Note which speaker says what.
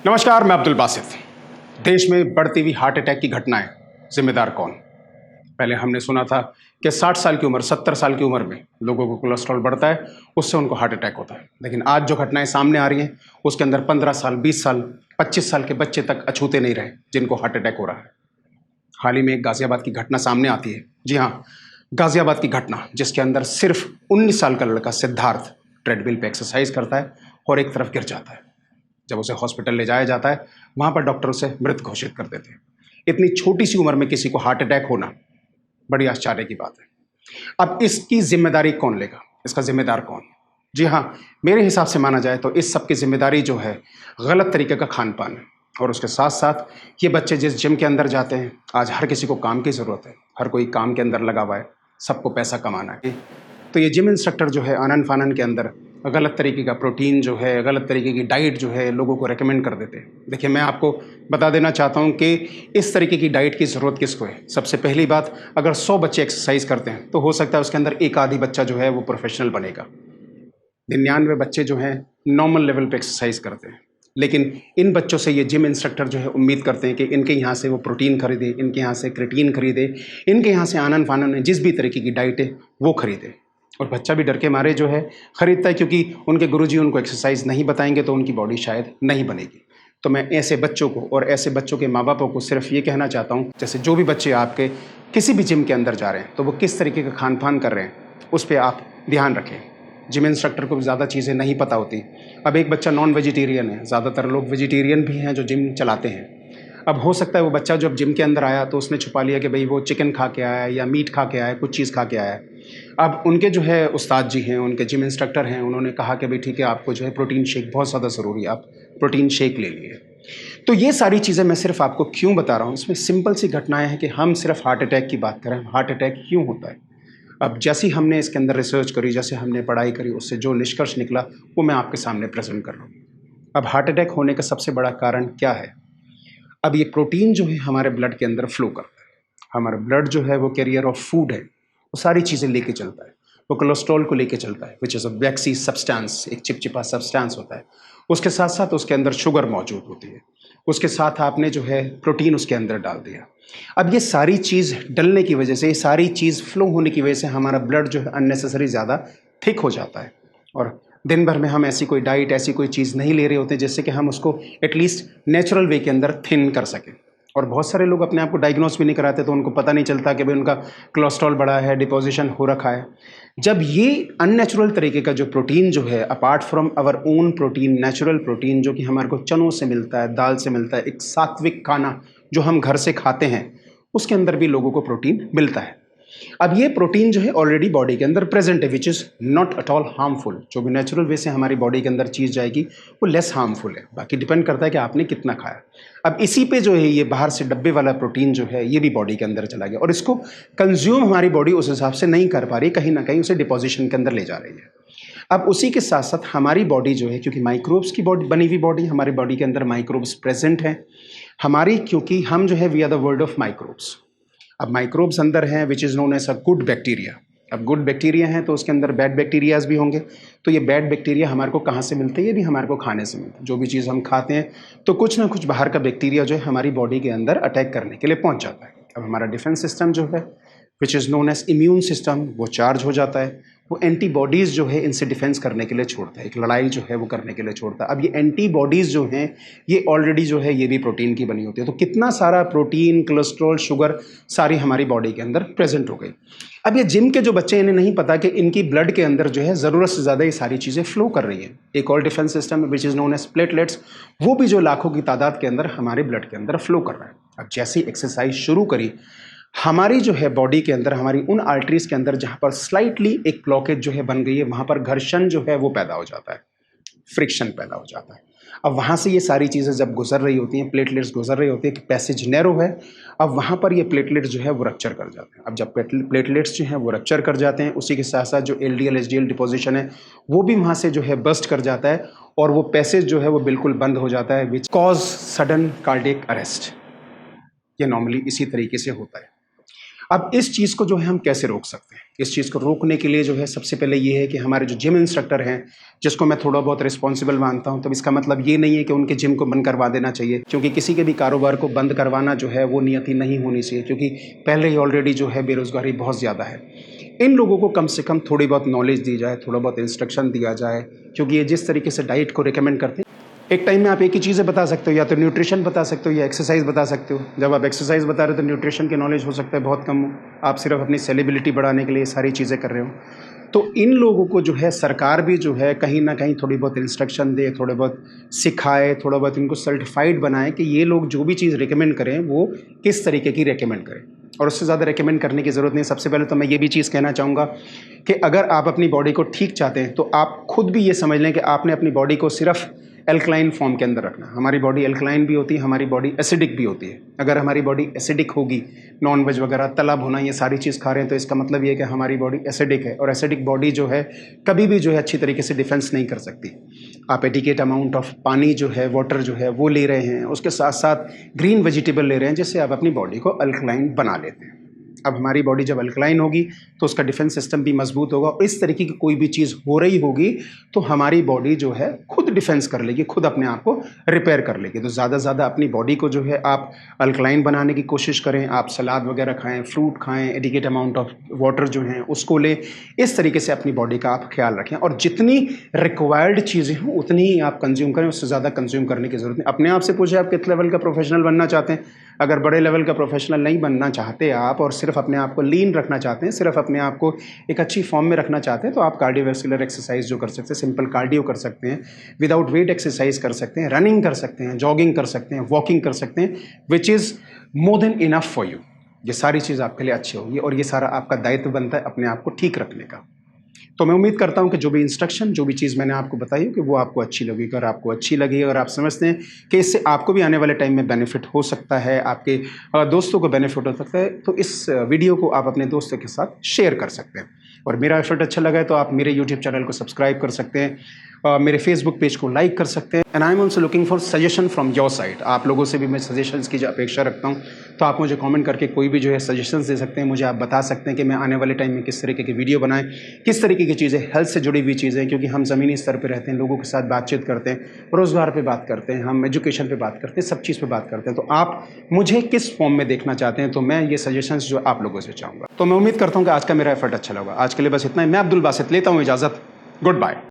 Speaker 1: नमस्कार, मैं अब्दुल बासित। देश में बढ़ती हुई हार्ट अटैक की घटनाएं, जिम्मेदार कौन? पहले हमने सुना था कि 60 साल की उम्र, 70 साल की उम्र में लोगों को कोलेस्ट्रॉल बढ़ता है, उससे उनको हार्ट अटैक होता है। लेकिन आज जो घटनाएं सामने आ रही हैं, उसके अंदर 15 साल, 20 साल, 25 साल के बच्चे तक अछूते नहीं रहे जिनको हार्ट अटैक हो रहा है। हाल ही में एक गाजियाबाद की घटना सामने आती है। जी हाँ, गाजियाबाद की घटना, जिसके अंदर सिर्फ 19 साल का लड़का सिद्धार्थ ट्रेडमिल पे एक्सरसाइज करता है और एक तरफ गिर जाता है। जब उसे हॉस्पिटल ले जाया जाता है, वहाँ पर डॉक्टर उसे मृत घोषित कर देते हैं। इतनी छोटी सी उम्र में किसी को हार्ट अटैक होना बड़ी आश्चर्य की बात है। अब इसकी जिम्मेदारी कौन लेगा? इसका जिम्मेदार कौन? जी हाँ, मेरे हिसाब से माना जाए तो इस सब की जिम्मेदारी जो है, गलत तरीके का खान पान है। और उसके साथ साथ ये बच्चे जिस जिम के अंदर जाते हैं, आज हर किसी को काम की ज़रूरत है, हर कोई काम के अंदर लगा हुआ है, सबको पैसा कमाना है। तो ये जिम इंस्ट्रक्टर जो है आनन फानन के अंदर गलत तरीके का प्रोटीन जो है, गलत तरीके की डाइट जो है लोगों को रेकमेंड कर देते हैं। देखिए, मैं आपको बता देना चाहता हूँ कि इस तरीके की डाइट की ज़रूरत किसको है। सबसे पहली बात, अगर 100 बच्चे एक्सरसाइज करते हैं तो हो सकता है उसके अंदर एक आधी बच्चा जो है वो प्रोफेशनल बनेगा। 99 बच्चे जो हैं नॉर्मल लेवल पे एक्सरसाइज करते हैं। लेकिन इन बच्चों से ये जिम इंस्ट्रक्टर जो है उम्मीद करते हैं कि इनके यहाँ से वो प्रोटीन खरीदे, इनके यहाँ से क्रेटीन खरीदे, इनके यहाँ से आनन फानन जिस भी तरीके की डाइट है वो खरीदे। और बच्चा भी डर के मारे जो है खरीदता है, क्योंकि उनके गुरुजी उनको एक्सरसाइज नहीं बताएंगे तो उनकी बॉडी शायद नहीं बनेगी। तो मैं ऐसे बच्चों को और ऐसे बच्चों के माँ बापों को सिर्फ ये कहना चाहता हूँ, जैसे जो भी बच्चे आपके किसी भी जिम के अंदर जा रहे हैं तो वो किस तरीके का खान पान कर रहे हैं, उस पर आप ध्यान रखें। जिम इंस्ट्रक्टर को ज़्यादा चीज़ें नहीं पता होती। अब एक बच्चा नॉन वेजिटेरियन है, ज़्यादातर लोग वेजिटेरियन भी हैं जो जिम चलाते हैं। अब हो सकता है वो बच्चा जब जिम के अंदर आया तो उसने छुपा लिया कि भाई वो चिकन खा के आया है या मीट खा के आया है, कुछ चीज़ खा के आया है। अब उनके जो है उस्ताद जी हैं, उनके जिम इंस्ट्रक्टर हैं, उन्होंने कहा कि भाई ठीक है, आपको जो है प्रोटीन शेक बहुत ज़्यादा ज़रूरी है, आप प्रोटीन शेक ले लिए। तो ये सारी चीज़ें मैं सिर्फ आपको क्यों बता रहा हूँ, इसमें सिंपल सी घटनाएं हैं कि हम सिर्फ हार्ट अटैक की बात करें। हार्ट अटैक क्यों होता है? अब जैसी हमने इसके अंदर रिसर्च करी, जैसे हमने पढ़ाई करी, उससे जो निष्कर्ष निकला वो मैं आपके सामने प्रेजेंट कर रहा हूँ। अब हार्ट अटैक होने का सबसे बड़ा कारण क्या है? अब ये प्रोटीन जो है हमारे ब्लड के अंदर फ्लो करता है। हमारा ब्लड जो है वो कैरियर ऑफ फूड है, वो सारी चीज़ें लेके चलता है। वो कोलेस्ट्रॉल को लेके चलता है, which is a vaccine substance, एक चिपचिपा सब्सटेंस होता है। उसके साथ साथ उसके अंदर शुगर मौजूद होती है। उसके साथ आपने जो है प्रोटीन उसके अंदर डाल दिया। अब ये सारी चीज़ डलने की वजह से, ये सारी चीज़ फ्लो होने की वजह से हमारा ब्लड जो है अननेसेसरी ज़्यादा थिक हो जाता है। और दिन भर में हम ऐसी कोई डाइट, ऐसी कोई चीज़ नहीं ले रहे होते जिससे कि हम उसको एटलीस्ट नेचुरल वे के अंदर थिन कर सकें। और बहुत सारे लोग अपने आप को डायग्नोस भी नहीं कराते, तो उनको पता नहीं चलता कि भाई उनका कोलेस्ट्रॉल बढ़ा है, डिपोजिशन हो रखा है। जब ये अननेचुरल तरीके का जो प्रोटीन जो है, apart from our own protein, natural protein जो कि हमारे को चनों से मिलता है, दाल से मिलता है, एक सात्विक खाना जो हम घर से खाते हैं, उसके अंदर भी लोगों को प्रोटीन मिलता है। अब ये प्रोटीन जो है ऑलरेडी बॉडी के अंदर प्रेजेंट है, which is not at all harmful. जो भी नेचुरल वे से हमारी बॉडी के अंदर चीज़ जाएगी वो लेस हार्मफुल है। बाकी डिपेंड करता है कि आपने कितना खाया। अब इसी पे जो है ये बाहर से डब्बे वाला प्रोटीन जो है ये भी बॉडी के अंदर चला गया और इसको कंज्यूम हमारी बॉडी उस हिसाब से नहीं कर पा रही, कहीं ना कहीं उसे डिपोजिशन के अंदर ले जा रही है। अब उसी के साथ साथ हमारी बॉडी जो है, क्योंकि माइक्रोब्स की बॉडी बनी हुई बॉडी, हमारी बॉडी के अंदर माइक्रोब्स प्रेजेंट हैं हमारी, क्योंकि हम जो है we are the world of microbes. अब माइक्रोब्स अंदर हैं which is known as a good bacteria. अब गुड बैक्टीरिया हैं तो उसके अंदर बैड बैक्टीरियाज भी होंगे। तो ये बैड बैक्टीरिया हमारे को कहाँ से मिलते हैं? ये भी हमारे को खाने से मिलता है। जो भी चीज़ हम खाते हैं तो कुछ ना कुछ बाहर का बैक्टीरिया जो है हमारी बॉडी के अंदर अटैक करने के लिए पहुँच जाता है। अब हमारा डिफेंस सिस्टम जो है which is known as immune system, वो चार्ज हो जाता है। वो एंटीबॉडीज़ जो है इनसे डिफेंस करने के लिए छोड़ता है, एक लड़ाई जो है वो करने के लिए छोड़ता है। अब ये एंटीबॉडीज़ जो हैं ये ऑलरेडी जो है ये भी प्रोटीन की बनी होती है। तो कितना सारा प्रोटीन, कोलेस्ट्रॉल, शुगर सारी हमारी बॉडी के अंदर प्रेजेंट हो गई। अब ये जिम के जो बच्चे, इन्हें नहीं पता कि इनकी ब्लड के अंदर जो है ज़रूरत से ज़्यादा ये सारी चीज़ें फ्लो कर रही हैं। एक और defence system which is known as platelets, वो भी जो लाखों की तादाद के अंदर हमारे ब्लड के अंदर फ्लो कर रहा है। अब जैसे ही एक्सरसाइज शुरू करी, हमारी जो है बॉडी के अंदर, हमारी उन आर्टरीज के अंदर जहाँ पर स्लाइटली एक ब्लॉकेज जो है बन गई है, वहाँ पर घर्षण जो है वो पैदा हो जाता है, फ्रिक्शन पैदा हो जाता है। अब वहाँ से ये सारी चीज़ें जब गुजर रही होती हैं, प्लेटलेट्स गुजर रही होती है कि पैसेज नैरो है, अब वहाँ पर ये प्लेटलेट्स जो है वो रप्चर कर जाते हैं। अब जब प्लेटलेट्स जो हैं वो रप्चर कर जाते हैं, उसी के साथ साथ जो LDL HDL डिपोजिशन है वो भी वहाँ से जो है बस्ट कर जाता है और वो पैसेज जो है वो बिल्कुल बंद हो जाता है, which cause sudden cardiac arrest. ये नॉर्मली इसी तरीके से होता है। अब इस चीज़ को जो है हम कैसे रोक सकते हैं? इस चीज़ को रोकने के लिए जो है सबसे पहले ये है कि हमारे जो जिम इंस्ट्रक्टर हैं, जिसको मैं थोड़ा बहुत रिस्पॉन्सिबल मानता हूँ, तो इसका मतलब ये नहीं है कि उनके जिम को बंद करवा देना चाहिए, क्योंकि किसी के भी कारोबार को बंद करवाना जो है वो नियति नहीं होनी चाहिए, क्योंकि पहले ही ऑलरेडी जो है बेरोज़गारी बहुत ज़्यादा है। इन लोगों को कम से कम थोड़ी बहुत नॉलेज दी जाए, थोड़ा बहुत इंस्ट्रक्शन दिया जाए, क्योंकि ये जिस तरीके से डाइट को रिकमेंड करते हैं, एक टाइम में आप एक ही चीज़ें बता सकते हो, या तो न्यूट्रिशन बता सकते हो या एक्सरसाइज बता सकते हो। जब आप एक्सरसाइज बता रहे हो तो न्यूट्रिशन की नॉलेज हो सकता है बहुत कम हो, आप सिर्फ अपनी सेलिब्रिटी बढ़ाने के लिए सारी चीज़ें कर रहे हो। तो इन लोगों को जो है सरकार भी जो है कहीं ना कहीं थोड़ी बहुत इंस्ट्रक्शन दे, थोड़े बहुत सिखाए, थोड़ा बहुत इनको सर्टिफाइड बनाए कि ये लोग जो भी चीज़ रिकमेंड करें वो किस तरीके की रिकमेंड करें। और उससे ज़्यादा रिकमेंड करने की ज़रूरत नहीं। सबसे पहले तो मैं ये भी चीज़ कहना चाहूँगा कि अगर आप अपनी बॉडी को ठीक चाहते हैं तो आप खुद भी ये समझ लें कि आपने अपनी बॉडी को सिर्फ एल्कलाइन फॉर्म के अंदर रखना। हमारी बॉडी एल्कलाइन भी होती है, हमारी बॉडी एसिडिक भी होती है। अगर हमारी बॉडी एसिडिक होगी, नॉन वेज वगैरह, तला भुना, ये सारी चीज़ खा रहे हैं, तो इसका मतलब ये है कि हमारी बॉडी एसिडिक है, और एसिडिक बॉडी जो है कभी भी जो है अच्छी तरीके से डिफेंस नहीं कर सकती। आप एडिकेट अमाउंट ऑफ पानी जो है, वाटर जो है वो ले रहे हैं, उसके साथ साथ ग्रीन वेजिटेबल ले रहे हैं, जिससे आप अपनी बॉडी को अल्कलाइन बना लेते हैं। अब हमारी बॉडी जब अल्कलाइन होगी तो उसका डिफेंस सिस्टम भी मजबूत होगा, और इस तरीके की कोई भी चीज़ हो रही होगी तो हमारी बॉडी जो है खुद डिफेंस कर लेगी, खुद अपने आप को रिपेयर कर लेगी। तो ज़्यादा से ज़्यादा अपनी बॉडी को जो है आप अल्कलाइन बनाने की कोशिश करें। आप सलाद वगैरह खाएं, फ्रूट खाएं, एडिकेट अमाउंट ऑफ वाटर जो हैं उसको लें। इस तरीके से अपनी बॉडी का आप ख्याल रखें, और जितनी रिक्वायर्ड चीज़ें हों उतनी ही आप कंज्यूम करें, उससे ज़्यादा कंज्यूम करने की ज़रूरत नहीं। अपने आप से पूछे आप किस लेवल का प्रोफेशनल बनना चाहते हैं। अगर बड़े लेवल का प्रोफेशनल नहीं बनना चाहते आप, और सिर्फ अपने आप को लीन रखना चाहते हैं, सिर्फ अपने आप को एक अच्छी फॉर्म में रखना चाहते हैं, तो आप कार्डियोवैस्कुलर एक्सरसाइज जो कर सकते हैं, सिंपल कार्डियो कर सकते हैं, विदाउट वेट एक्सरसाइज कर सकते हैं, रनिंग कर सकते हैं, जॉगिंग कर सकते हैं, वॉकिंग कर सकते हैं, which is more than enough for you. ये सारी चीज़ आपके लिए अच्छी होगी, और ये सारा आपका दायित्व बनता है अपने आप को ठीक रखने का। तो मैं उम्मीद करता हूं कि जो भी इंस्ट्रक्शन, जो भी चीज़ मैंने आपको बताई हो, कि वो आपको अच्छी लगी। अगर आपको अच्छी लगी, अगर आप समझते हैं कि इससे आपको भी आने वाले टाइम में बेनिफिट हो सकता है, आपके दोस्तों को बेनिफिट हो सकता है, तो इस वीडियो को आप अपने दोस्तों के साथ शेयर कर सकते हैं। और मेरा एफर्ट अच्छा लगा है तो आप मेरे यूट्यूब चैनल को सब्सक्राइब कर सकते हैं, मेरे फेसबुक पेज को लाइक कर सकते हैं। And I am also looking for suggestion from your side. आप लोगों से भी मैं सजेशंस की जो अपेक्षा रखता हूं, तो आप मुझे कमेंट करके कोई भी जो है सजेशंस दे सकते हैं। मुझे आप बता सकते हैं कि मैं आने वाले टाइम में किस तरीके की वीडियो बनाएं, किस तरीके की चीज़ें, हेल्थ से जुड़ी हुई चीज़ें, क्योंकि हम ज़मीनी स्तर पर रहते हैं, लोगों के साथ बातचीत करते हैं, रोज़गार पर बात करते हैं, हम एजुकेशन पर बात करते हैं, सब चीज़ पर बात करते हैं। तो आप मुझे किस फॉर्म में देखना चाहते हैं, तो मैं ये सजेशंस जो आप लोगों से चाहूँगा। तो मैं उम्मीद करता हूँ कि आज का मेरा एफर्ट अच्छा लगा। आज के लिए बस इतना ही। मैं अब्दुल बासित लेता हूँ इजाज़त। Good bye.